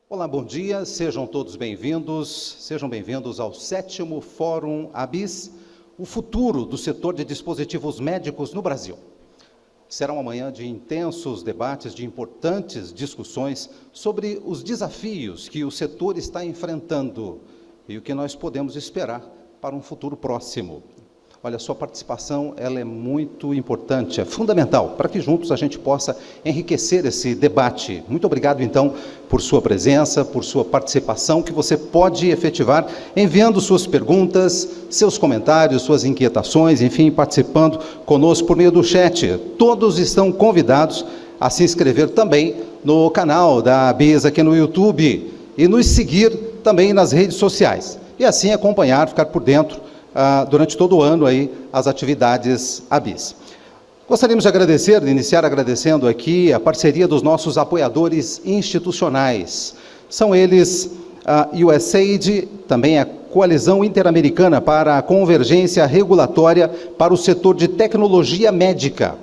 Olá, bom dia, sejam todos bem-vindos, ao 7º Fórum ABIS, o futuro do setor de dispositivos médicos no Brasil. Será uma manhã de intensos debates, de importantes discussões sobre os desafios que o setor está enfrentando e o que nós podemos esperar para um futuro próximo. Olha, a sua participação ela é muito importante, é fundamental, para que juntos a gente possa enriquecer esse debate. Muito obrigado, então, por sua presença, por sua participação, que você pode efetivar enviando suas perguntas, seus comentários, suas inquietações, enfim, participando conosco por meio do chat. Todos estão convidados a se inscrever também no canal da ABIS aqui no YouTube e nos seguir também nas redes sociais. E assim acompanhar, ficar por dentro durante todo o ano aí, as atividades ABIS. Gostaríamos de iniciar agradecendo aqui a parceria dos nossos apoiadores institucionais. São eles a USAID, também a Coalizão Interamericana para a Convergência Regulatória para o Setor de Tecnologia Médica.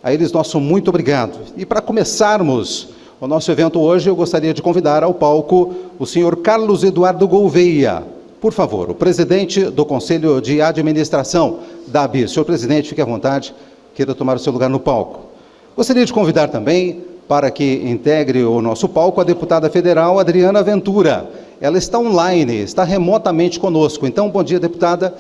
A eles nosso muito obrigado. E para começarmos o nosso evento hoje, eu gostaria de convidar ao palco o senhor Carlos Eduardo Gouveia. Por favor, o presidente do Conselho de Administração da ABIS. Senhor presidente, fique à vontade, queira tomar o seu lugar no palco. Gostaria de convidar também para que integre o nosso palco a deputada federal Adriana Ventura. Ela está online, está remotamente conosco. Então, bom dia, deputada.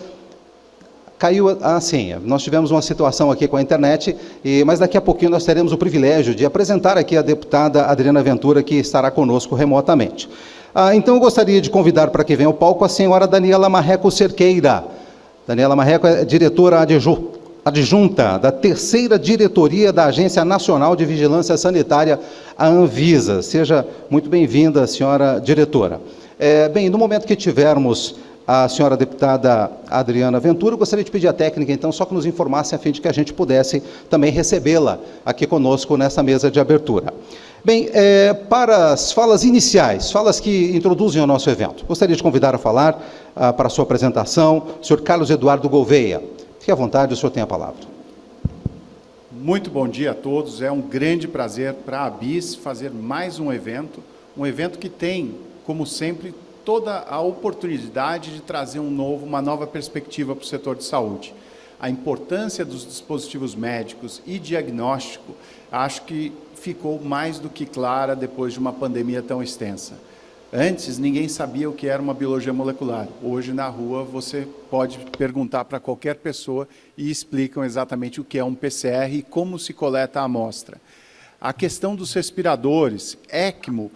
Caiu a senha. Nós tivemos uma situação aqui com a internet, mas daqui a pouquinho nós teremos o privilégio de apresentar aqui a deputada Adriana Ventura, que estará conosco remotamente. Então, eu gostaria de convidar para que venha ao palco a senhora Daniela Marreco Cerqueira. Daniela Marreco é diretora adjunta da 3ª Diretoria da Agência Nacional de Vigilância Sanitária, a Anvisa. Seja muito bem-vinda, senhora diretora. Bem, no momento que tivermos a senhora deputada Adriana Ventura, eu gostaria de pedir à técnica, então, só que nos informasse a fim de que a gente pudesse também recebê-la aqui conosco nessa mesa de abertura. Bem, para as falas iniciais, falas que introduzem o nosso evento, gostaria de convidar a falar para a sua apresentação, o senhor Carlos Eduardo Gouveia. Fique à vontade, o senhor tem a palavra. Muito bom dia a todos, é um grande prazer para a ABIS fazer mais um evento que tem, como sempre, toda a oportunidade de trazer uma nova perspectiva para o setor de saúde. A importância dos dispositivos médicos e diagnóstico, acho que ficou mais do que clara depois de uma pandemia tão extensa. Antes, ninguém sabia o que era uma biologia molecular. Hoje, na rua, você pode perguntar para qualquer pessoa e explicam exatamente o que é um PCR e como se coleta a amostra. A questão dos respiradores, ECMO,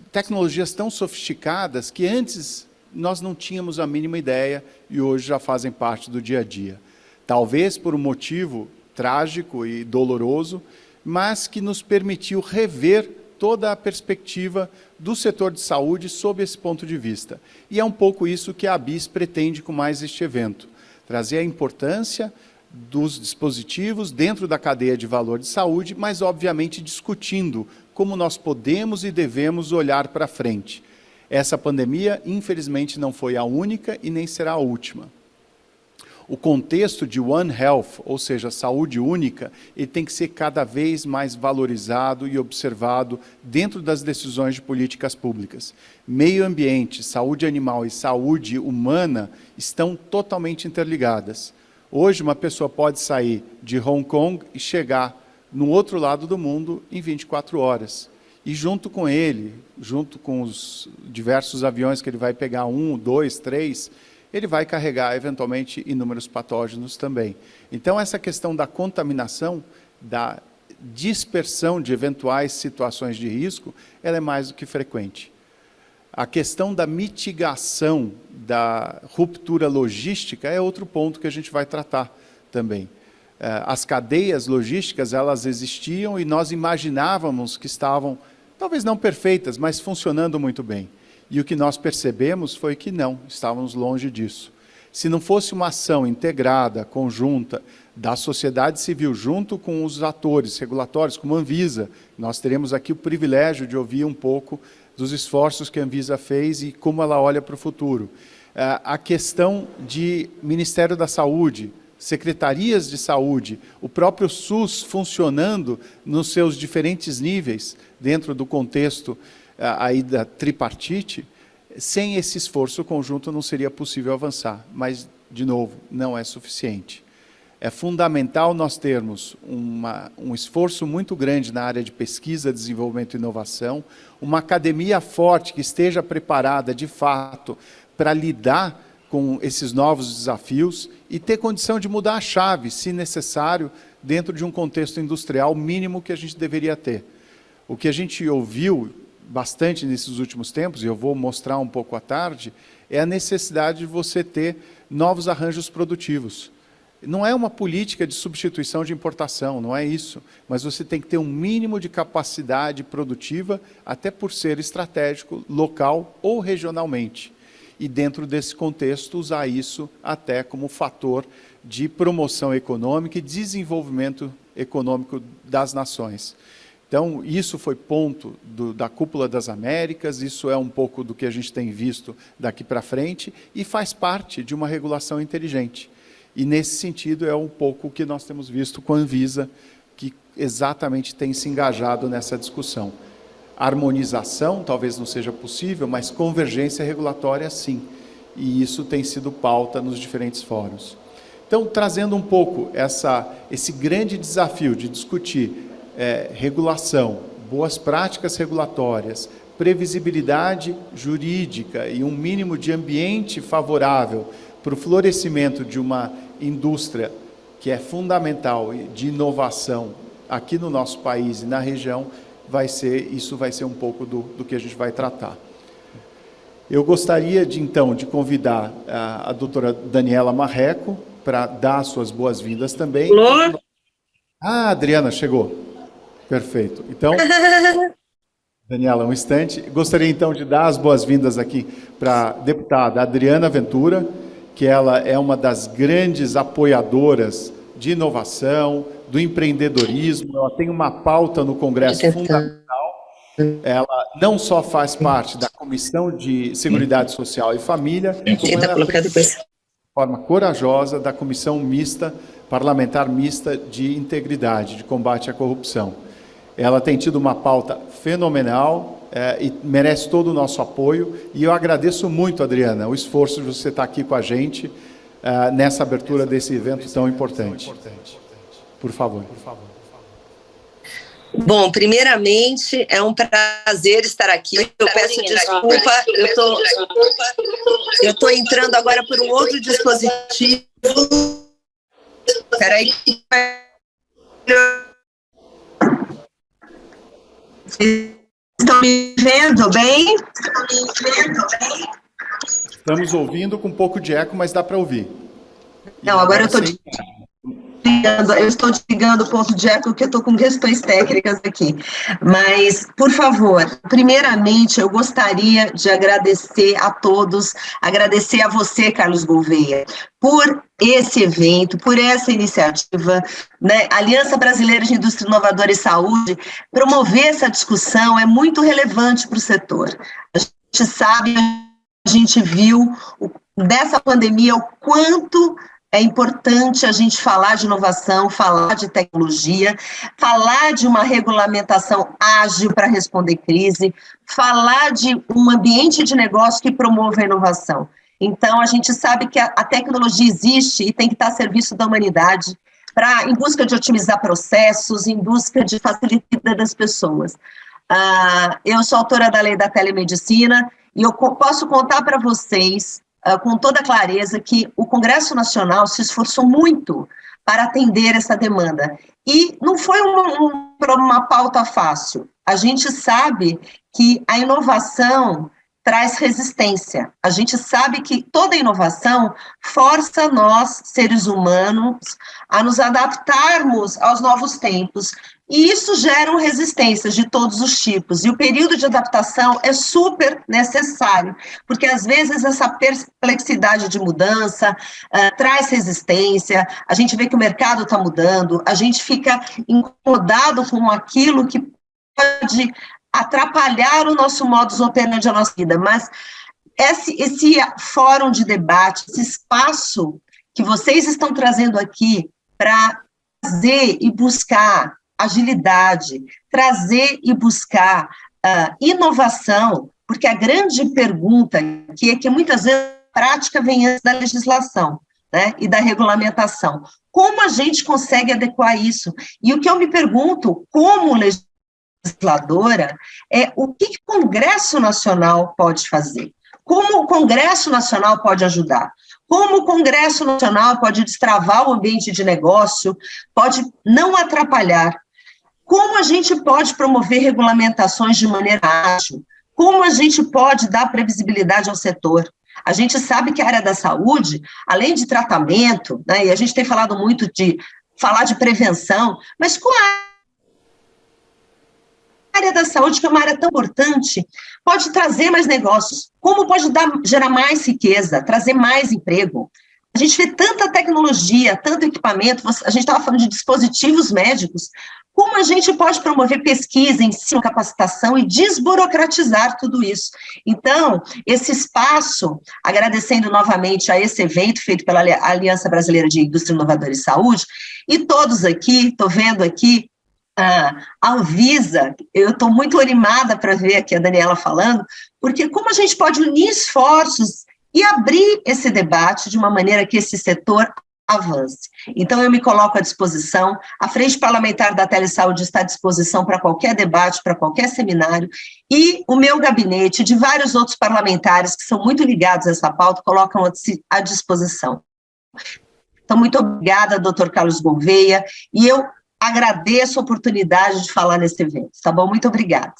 tecnologias tão sofisticadas que antes nós não tínhamos a mínima ideia e hoje já fazem parte do dia a dia. Talvez por um motivo trágico e doloroso, mas que nos permitiu rever toda a perspectiva do setor de saúde sob esse ponto de vista. E é um pouco isso que a ABIS pretende com mais este evento, trazer a importância dos dispositivos dentro da cadeia de valor de saúde, mas obviamente discutindo como nós podemos e devemos olhar para frente. Essa pandemia, infelizmente, não foi a única e nem será a última. O contexto de One Health, ou seja, saúde única, ele tem que ser cada vez mais valorizado e observado dentro das decisões de políticas públicas. Meio ambiente, saúde animal e saúde humana estão totalmente interligadas. Hoje, uma pessoa pode sair de Hong Kong e chegar no outro lado do mundo em 24 horas. E junto com ele, junto com os diversos aviões que ele vai pegar, 1, 2, 3, ele vai carregar, eventualmente, inúmeros patógenos também. Então, essa questão da contaminação, da dispersão de eventuais situações de risco, ela é mais do que frequente. A questão da mitigação da ruptura logística é outro ponto que a gente vai tratar também. As cadeias logísticas, elas existiam e nós imaginávamos que estavam, talvez não perfeitas, mas funcionando muito bem. E o que nós percebemos foi que não, estávamos longe disso. Se não fosse uma ação integrada, conjunta, da sociedade civil, junto com os atores regulatórios, como a Anvisa, nós teremos aqui o privilégio de ouvir um pouco dos esforços que a Anvisa fez e como ela olha para o futuro. A questão de Ministério da Saúde, secretarias de saúde, o próprio SUS funcionando nos seus diferentes níveis, dentro do contexto aí da tripartite, sem esse esforço conjunto não seria possível avançar. Mas, de novo, não é suficiente. É fundamental nós termos um esforço muito grande na área de pesquisa, desenvolvimento e inovação, uma academia forte que esteja preparada, de fato, para lidar com esses novos desafios e ter condição de mudar a chave, se necessário, dentro de um contexto industrial mínimo que a gente deveria ter. O que a gente ouviu bastante nesses últimos tempos, e eu vou mostrar um pouco à tarde, é a necessidade de você ter novos arranjos produtivos. Não é uma política de substituição de importação, não é isso, mas você tem que ter um mínimo de capacidade produtiva, até por ser estratégico, local ou regionalmente. E dentro desse contexto, usar isso até como fator de promoção econômica e desenvolvimento econômico das nações. Então, isso foi ponto da Cúpula das Américas, isso é um pouco do que a gente tem visto daqui para frente, e faz parte de uma regulação inteligente. E, nesse sentido, é um pouco o que nós temos visto com a Anvisa, que exatamente tem se engajado nessa discussão. Harmonização talvez não seja possível, mas convergência regulatória, sim. E isso tem sido pauta nos diferentes fóruns. Então, trazendo um pouco esse grande desafio de discutir regulação, boas práticas regulatórias, previsibilidade jurídica e um mínimo de ambiente favorável para o florescimento de uma indústria que é fundamental de inovação aqui no nosso país e na região, isso vai ser um pouco do que a gente vai tratar. Eu gostaria, então, de convidar a doutora Daniela Marreco para dar suas boas-vindas também. Alô? Ah, a Adriana chegou. Perfeito. Então, Daniela, um instante. Gostaria, então, de dar as boas-vindas aqui para a deputada Adriana Ventura, que ela é uma das grandes apoiadoras de inovação, do empreendedorismo. Ela tem uma pauta no Congresso fundamental. Ela não só faz parte da Comissão de Seguridade Social e Família, como ela de forma corajosa da Comissão Mista, Parlamentar Mista de Integridade, de Combate à Corrupção. Ela tem tido uma pauta fenomenal e merece todo o nosso apoio. E eu agradeço muito, Adriana, o esforço de você estar aqui com a gente nessa abertura desse evento tão importante. Por favor. Bom, primeiramente, é um prazer estar aqui. Eu peço desculpa, eu estou entrando agora por um outro dispositivo. Espera aí. Estão me vendo bem? Estamos ouvindo com um pouco de eco, mas dá para ouvir. Não, agora eu estou desligando o ponto de eco, porque eu estou com questões técnicas aqui. Mas, por favor, primeiramente, eu gostaria de agradecer a todos, agradecer a você, Carlos Gouveia, por esse evento, por essa iniciativa, né? Aliança Brasileira de Indústria Inovadora e Saúde, promover essa discussão é muito relevante para o setor. A gente sabe, a gente viu dessa pandemia o quanto é importante a gente falar de inovação, falar de tecnologia, falar de uma regulamentação ágil para responder crise, falar de um ambiente de negócio que promova a inovação. Então, a gente sabe que a tecnologia existe e tem que estar a serviço da humanidade, em busca de otimizar processos, em busca de facilitar a vida das pessoas. Eu sou autora da Lei da Telemedicina e eu posso contar para vocês com toda clareza que o Congresso Nacional se esforçou muito para atender essa demanda. E não foi uma pauta fácil. A gente sabe que a inovação traz resistência. A gente sabe que toda inovação força nós, seres humanos, a nos adaptarmos aos novos tempos. E isso gera resistências de todos os tipos. E o período de adaptação é super necessário, porque às vezes essa perplexidade de mudança traz resistência, a gente vê que o mercado está mudando, a gente fica incomodado com aquilo que pode atrapalhar o nosso modus operandi, a nossa vida. Mas esse fórum de debate, esse espaço que vocês estão trazendo aqui para trazer e buscar agilidade, trazer e buscar inovação, porque a grande pergunta aqui é que muitas vezes a prática vem antes da legislação, né, e da regulamentação. Como a gente consegue adequar isso? E o que eu me pergunto, como legisladora, é o que o Congresso Nacional pode fazer? Como o Congresso Nacional pode ajudar? Como o Congresso Nacional pode destravar o ambiente de negócio, pode não atrapalhar? Como a gente pode promover regulamentações de maneira ágil? Como a gente pode dar previsibilidade ao setor? A gente sabe que a área da saúde, além de tratamento, né, e a gente tem falado muito de falar de prevenção, mas com a área da saúde, que é uma área tão importante, pode trazer mais negócios, como pode gerar mais riqueza, trazer mais emprego. A gente vê tanta tecnologia, tanto equipamento, a gente estava falando de dispositivos médicos, como a gente pode promover pesquisa, ensino, capacitação e desburocratizar tudo isso. Então, esse espaço, agradecendo novamente a esse evento feito pela Aliança Brasileira de Indústria Inovadora e Saúde, e todos aqui, estou vendo aqui, a Anvisa, eu estou muito animada para ver aqui a Daniela falando, porque como a gente pode unir esforços e abrir esse debate de uma maneira que esse setor avance. Então, eu me coloco à disposição, a Frente Parlamentar da Telesaúde está à disposição para qualquer debate, para qualquer seminário, e o meu gabinete, de vários outros parlamentares que são muito ligados a essa pauta, colocam-se à disposição. Então, muito obrigada, doutor Carlos Gouveia, e eu agradeço a oportunidade de falar nesse evento, tá bom? Muito obrigada.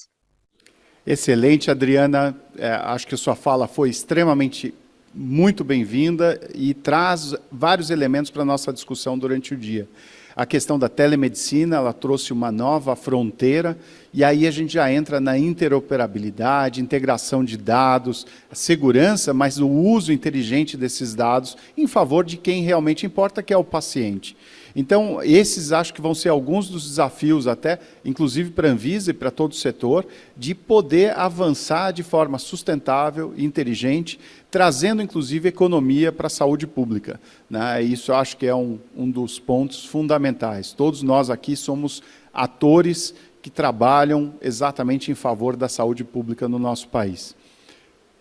Excelente, Adriana. Acho que a sua fala foi extremamente muito bem-vinda e traz vários elementos para a nossa discussão durante o dia. A questão da telemedicina, ela trouxe uma nova fronteira, e aí a gente já entra na interoperabilidade, integração de dados, segurança, mas o uso inteligente desses dados em favor de quem realmente importa, que é o paciente. Então, esses acho que vão ser alguns dos desafios, até, inclusive para a Anvisa e para todo o setor, de poder avançar de forma sustentável e inteligente, trazendo, inclusive, economia para a saúde pública, né? Isso eu acho que é um dos pontos fundamentais. Todos nós aqui somos atores que trabalham exatamente em favor da saúde pública no nosso país.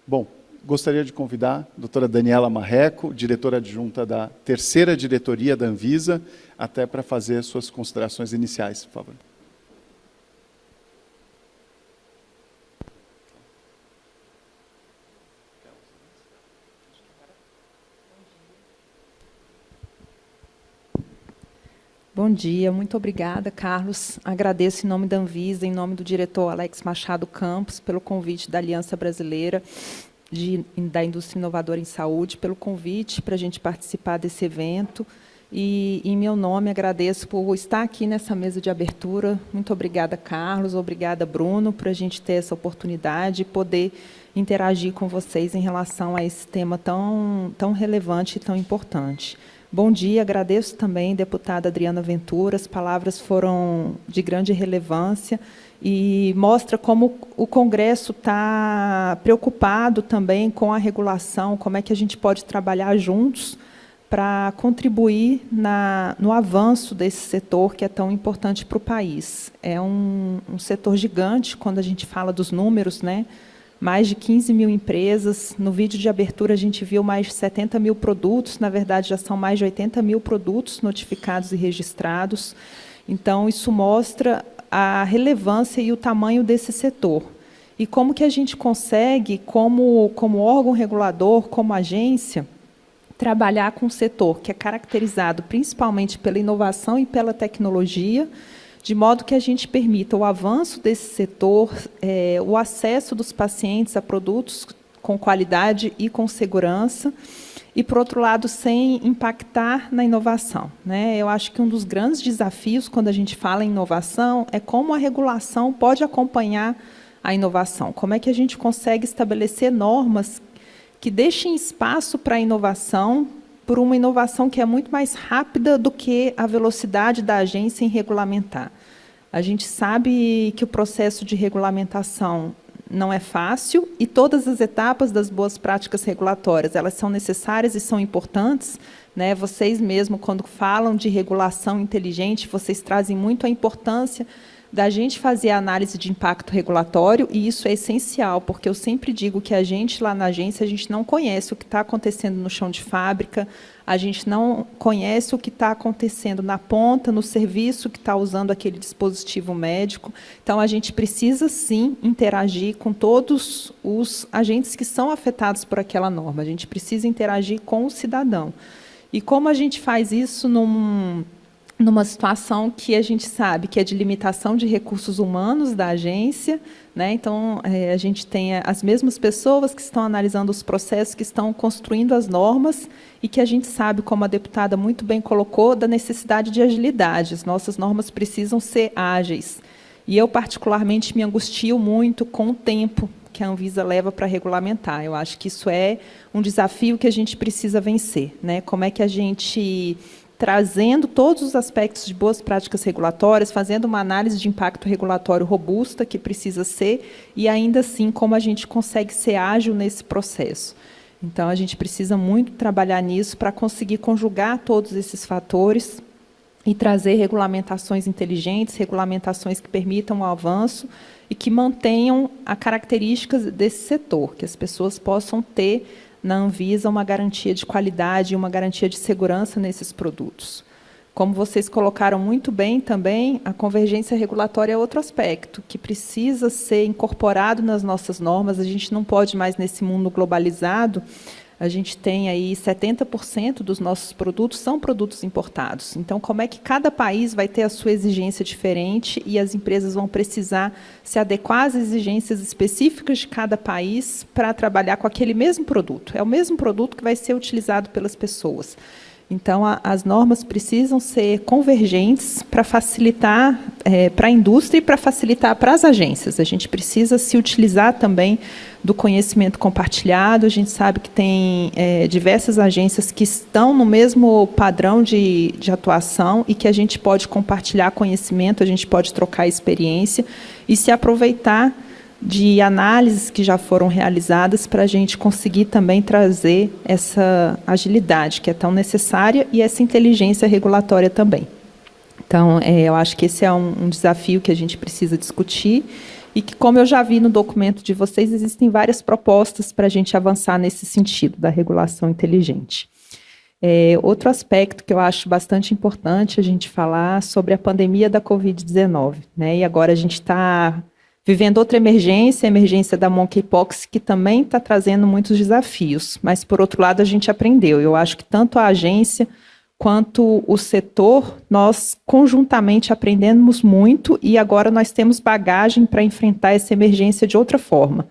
Bom, gostaria de convidar a doutora Daniela Marreco, diretora adjunta da terceira diretoria da Anvisa, até para fazer suas considerações iniciais, por favor. Bom dia, muito obrigada, Carlos. Agradeço em nome da Anvisa, em nome do diretor Alex Machado Campos, pelo convite da Aliança Brasileira da Indústria Inovadora em Saúde, pelo convite para a gente participar desse evento. E, em meu nome, agradeço por estar aqui nessa mesa de abertura. Muito obrigada, Carlos, obrigada, Bruno, por a gente ter essa oportunidade e poder interagir com vocês em relação a esse tema tão relevante e tão importante. Bom dia, agradeço também, deputada Adriana Ventura, as palavras foram de grande relevância e mostra como o Congresso está preocupado também com a regulação, como é que a gente pode trabalhar juntos para contribuir no avanço desse setor que é tão importante para o país. É um setor gigante, quando a gente fala dos números, né? Mais de 15 mil empresas. No vídeo de abertura, a gente viu mais de 70 mil produtos. Na verdade, já são mais de 80 mil produtos notificados e registrados. Então, isso mostra a relevância e o tamanho desse setor. E como que a gente consegue, como órgão regulador, como agência, trabalhar com um setor que é caracterizado principalmente pela inovação e pela tecnologia, de modo que a gente permita o avanço desse setor, o acesso dos pacientes a produtos com qualidade e com segurança, e, por outro lado, sem impactar na inovação, né? Eu acho que um dos grandes desafios, quando a gente fala em inovação, é como a regulação pode acompanhar a inovação. Como é que a gente consegue estabelecer normas que deixem espaço para a inovação, por uma inovação que é muito mais rápida do que a velocidade da agência em regulamentar. A gente sabe que o processo de regulamentação não é fácil e todas as etapas das boas práticas regulatórias, elas são necessárias e são importantes, né? Vocês mesmo, quando falam de regulação inteligente, vocês trazem muito a importância da gente fazer a análise de impacto regulatório, e isso é essencial, porque eu sempre digo que a gente, lá na agência, a gente não conhece o que está acontecendo no chão de fábrica, a gente não conhece o que está acontecendo na ponta, no serviço que está usando aquele dispositivo médico. Então, a gente precisa, sim, interagir com todos os agentes que são afetados por aquela norma. A gente precisa interagir com o cidadão. E como a gente faz isso numa situação que a gente sabe que é de limitação de recursos humanos da agência, né? Então, a gente tem as mesmas pessoas que estão analisando os processos, que estão construindo as normas, e que a gente sabe, como a deputada muito bem colocou, da necessidade de agilidade. As nossas normas precisam ser ágeis. E eu, particularmente, me angustio muito com o tempo que a Anvisa leva para regulamentar. Eu acho que isso é um desafio que a gente precisa vencer, né? Como é que a gente, trazendo todos os aspectos de boas práticas regulatórias, fazendo uma análise de impacto regulatório robusta, que precisa ser, e ainda assim, como a gente consegue ser ágil nesse processo. Então, a gente precisa muito trabalhar nisso para conseguir conjugar todos esses fatores e trazer regulamentações inteligentes, regulamentações que permitam o avanço e que mantenham a características desse setor, que as pessoas possam ter na Anvisa uma garantia de qualidade e uma garantia de segurança nesses produtos. Como vocês colocaram muito bem também, a convergência regulatória é outro aspecto que precisa ser incorporado nas nossas normas. A gente não pode mais, nesse mundo globalizado, a gente tem aí 70% dos nossos produtos são produtos importados. Então, como é que cada país vai ter a sua exigência diferente e as empresas vão precisar se adequar às exigências específicas de cada país para trabalhar com aquele mesmo produto? É o mesmo produto que vai ser utilizado pelas pessoas. Então, as normas precisam ser convergentes para facilitar para a indústria e para facilitar para as agências. A gente precisa se utilizar também do conhecimento compartilhado. A gente sabe que tem diversas agências que estão no mesmo padrão de atuação e que a gente pode compartilhar conhecimento, a gente pode trocar experiência e se aproveitar de análises que já foram realizadas para a gente conseguir também trazer essa agilidade que é tão necessária e essa inteligência regulatória também. Então, eu acho que esse é um desafio que a gente precisa discutir e que, como eu já vi no documento de vocês, existem várias propostas para a gente avançar nesse sentido da regulação inteligente. Outro aspecto que eu acho bastante importante a gente falar sobre a pandemia da Covid-19, né? E agora a gente está vivendo outra emergência, a emergência da monkeypox, que também está trazendo muitos desafios, mas, por outro lado, a gente aprendeu. Eu acho que tanto a agência quanto o setor, nós conjuntamente aprendemos muito e agora nós temos bagagem para enfrentar essa emergência de outra forma.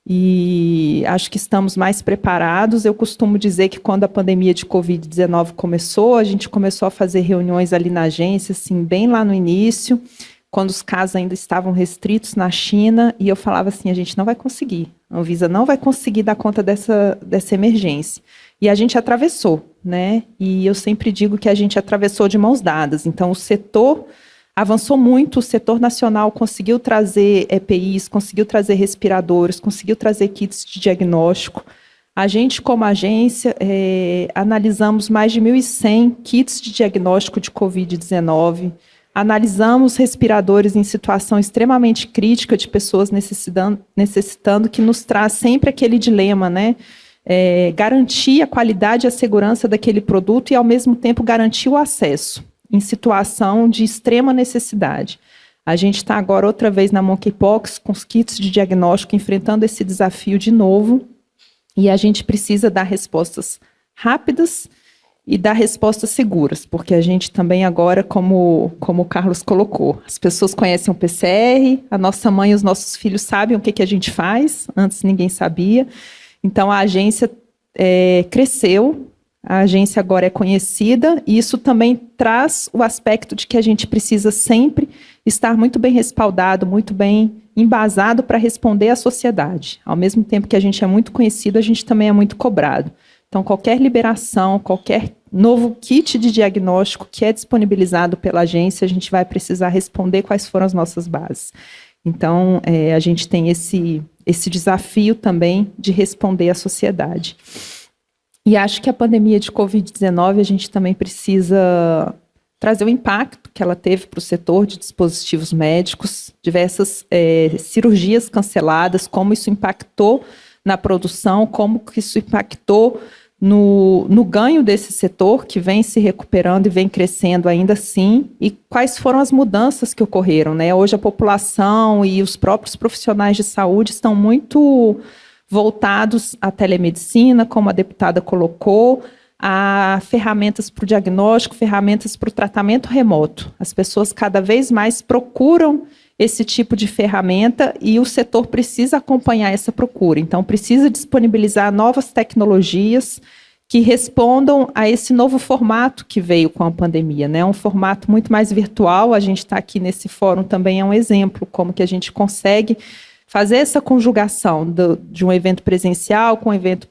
E acho que estamos mais preparados. Eu costumo dizer que quando a pandemia de Covid-19 começou, a gente começou a fazer reuniões ali na agência, assim, bem lá no início, quando os casos ainda estavam restritos na China, e eu falava assim, a gente não vai conseguir, a Anvisa não vai conseguir dar conta dessa emergência. E a gente atravessou, né? E eu sempre digo que a gente atravessou de mãos dadas. Então, o setor avançou muito, o setor nacional conseguiu trazer EPIs, conseguiu trazer respiradores, conseguiu trazer kits de diagnóstico. A gente, como agência, analisamos mais de 1.100 kits de diagnóstico de Covid-19, analisamos respiradores em situação extremamente crítica de pessoas necessitando, que nos traz sempre aquele dilema, né? Garantir a qualidade e a segurança daquele produto e, ao mesmo tempo, garantir o acesso em situação de extrema necessidade. A gente está agora outra vez na monkeypox, com os kits de diagnóstico, enfrentando esse desafio de novo, e a gente precisa dar respostas rápidas e dar respostas seguras, porque a gente também agora, como o Carlos colocou, as pessoas conhecem o PCR, a nossa mãe e os nossos filhos sabem o que a gente faz, antes ninguém sabia. Então, a agência cresceu, a agência agora é conhecida, e isso também traz o aspecto de que a gente precisa sempre estar muito bem respaldado, muito bem embasado para responder à sociedade. Ao mesmo tempo que a gente é muito conhecido, a gente também é muito cobrado. Então, qualquer liberação, qualquer novo kit de diagnóstico que é disponibilizado pela agência, a gente vai precisar responder quais foram as nossas bases. Então, a gente tem esse desafio também de responder à sociedade. E acho que a pandemia de Covid-19, a gente também precisa trazer o impacto que ela teve para o setor de dispositivos médicos, diversas cirurgias canceladas, como isso impactou na produção, como que isso impactou no ganho desse setor, que vem se recuperando e vem crescendo ainda assim, e quais foram as mudanças que ocorreram, né? Hoje a população e os próprios profissionais de saúde estão muito voltados à telemedicina, como a deputada colocou, a ferramentas para o diagnóstico, ferramentas para o tratamento remoto. As pessoas cada vez mais procuram esse tipo de ferramenta e o setor precisa acompanhar essa procura. Então, precisa disponibilizar novas tecnologias que respondam a esse novo formato que veio com a pandemia, né? Um formato muito mais virtual. A gente está aqui nesse fórum também é um exemplo, como que a gente consegue fazer essa conjugação de um evento presencial com um evento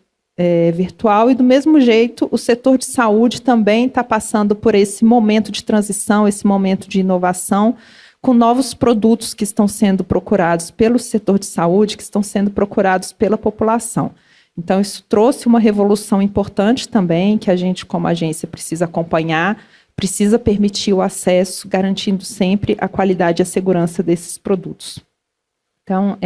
virtual, e do mesmo jeito o setor de saúde também está passando por esse momento de transição, esse momento de inovação, com novos produtos que estão sendo procurados pelo setor de saúde, que estão sendo procurados pela população. Então, isso trouxe uma revolução importante também, que a gente, como agência, precisa acompanhar, precisa permitir o acesso, garantindo sempre a qualidade e a segurança desses produtos. Então,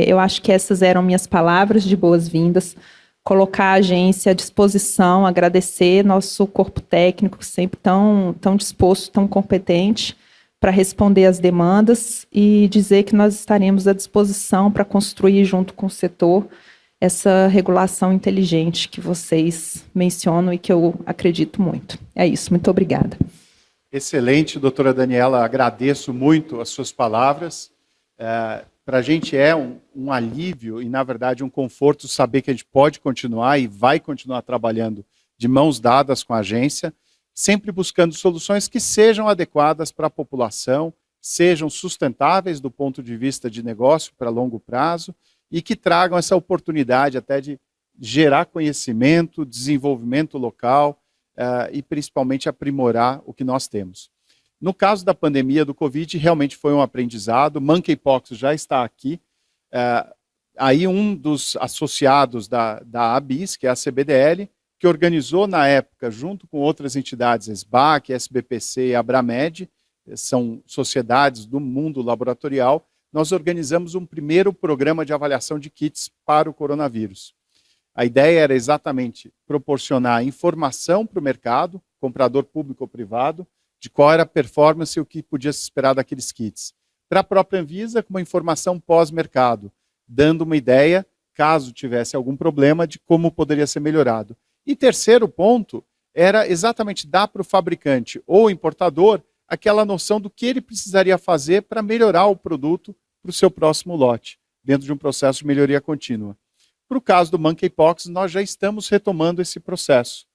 eu acho que essas eram minhas palavras de boas-vindas, colocar a agência à disposição, agradecer nosso corpo técnico, sempre tão disposto, tão competente, para responder às demandas e dizer que nós estaremos à disposição para construir, junto com o setor, essa regulação inteligente que vocês mencionam e que eu acredito muito. É isso, muito obrigada. Excelente, doutora Daniela, agradeço muito as suas palavras. Para a gente é um alívio e, na verdade, um conforto saber que a gente pode continuar e vai continuar trabalhando de mãos dadas com a agência, sempre buscando soluções que sejam adequadas para a população, sejam sustentáveis do ponto de vista de negócio para longo prazo e que tragam essa oportunidade até de gerar conhecimento, desenvolvimento local e principalmente aprimorar o que nós temos. No caso da pandemia do Covid, realmente foi um aprendizado. Monkeypox já está aqui. Aí um dos associados da ABIS, que é a CBDL, que organizou na época, junto com outras entidades, SBAC, SBPC e Abramed, são sociedades do mundo laboratorial, nós organizamos um primeiro programa de avaliação de kits para o coronavírus. A ideia era exatamente proporcionar informação para o mercado, comprador público ou privado, de qual era a performance e o que podia se esperar daqueles kits. Para a própria Anvisa, com uma informação pós-mercado, dando uma ideia, caso tivesse algum problema, de como poderia ser melhorado. E terceiro ponto, era exatamente dar para o fabricante ou importador aquela noção do que ele precisaria fazer para melhorar o produto para o seu próximo lote, dentro de um processo de melhoria contínua. Para o caso do Monkeypox, nós já estamos retomando esse processo.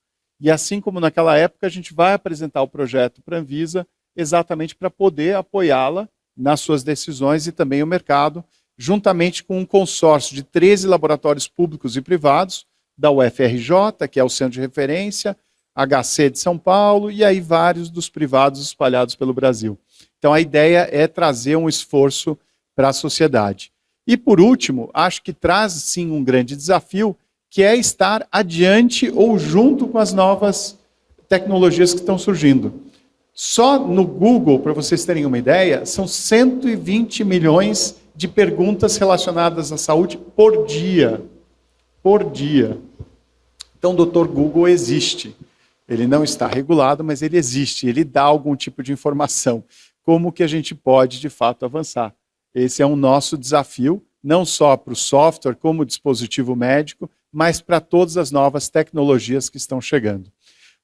E assim como naquela época, a gente vai apresentar o projeto para a Anvisa exatamente para poder apoiá-la nas suas decisões e também o mercado, juntamente com um consórcio de 13 laboratórios públicos e privados, da UFRJ, que é o centro de referência, HC de São Paulo, e aí vários dos privados espalhados pelo Brasil. Então a ideia é trazer um esforço para a sociedade. E por último, acho que traz sim um grande desafio, que é estar adiante ou junto com as novas tecnologias que estão surgindo. Só no Google, para vocês terem uma ideia, são 120 milhões de perguntas relacionadas à saúde por dia. Por dia. Então, o Dr. Google existe. Ele não está regulado, mas ele existe. Ele dá algum tipo de informação. Como que a gente pode, de fato, avançar? Esse é um nosso desafio, não só para o software, como o dispositivo médico, mas para todas as novas tecnologias que estão chegando.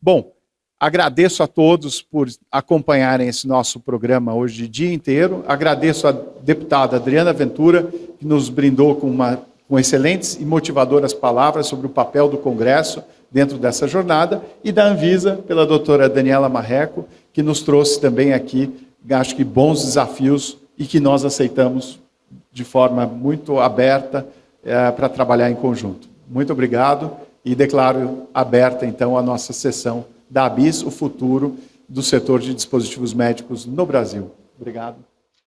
Bom, agradeço a todos por acompanharem esse nosso programa hoje o dia inteiro. Agradeço à deputada Adriana Ventura, que nos brindou com excelentes e motivadoras palavras sobre o papel do Congresso dentro dessa jornada, e da Anvisa, pela doutora Daniela Marreco, que nos trouxe também aqui, acho que bons desafios e que nós aceitamos de forma muito aberta para trabalhar em conjunto. Muito obrigado e declaro aberta, então, a nossa sessão da ABIS, o futuro do setor de dispositivos médicos no Brasil. Obrigado.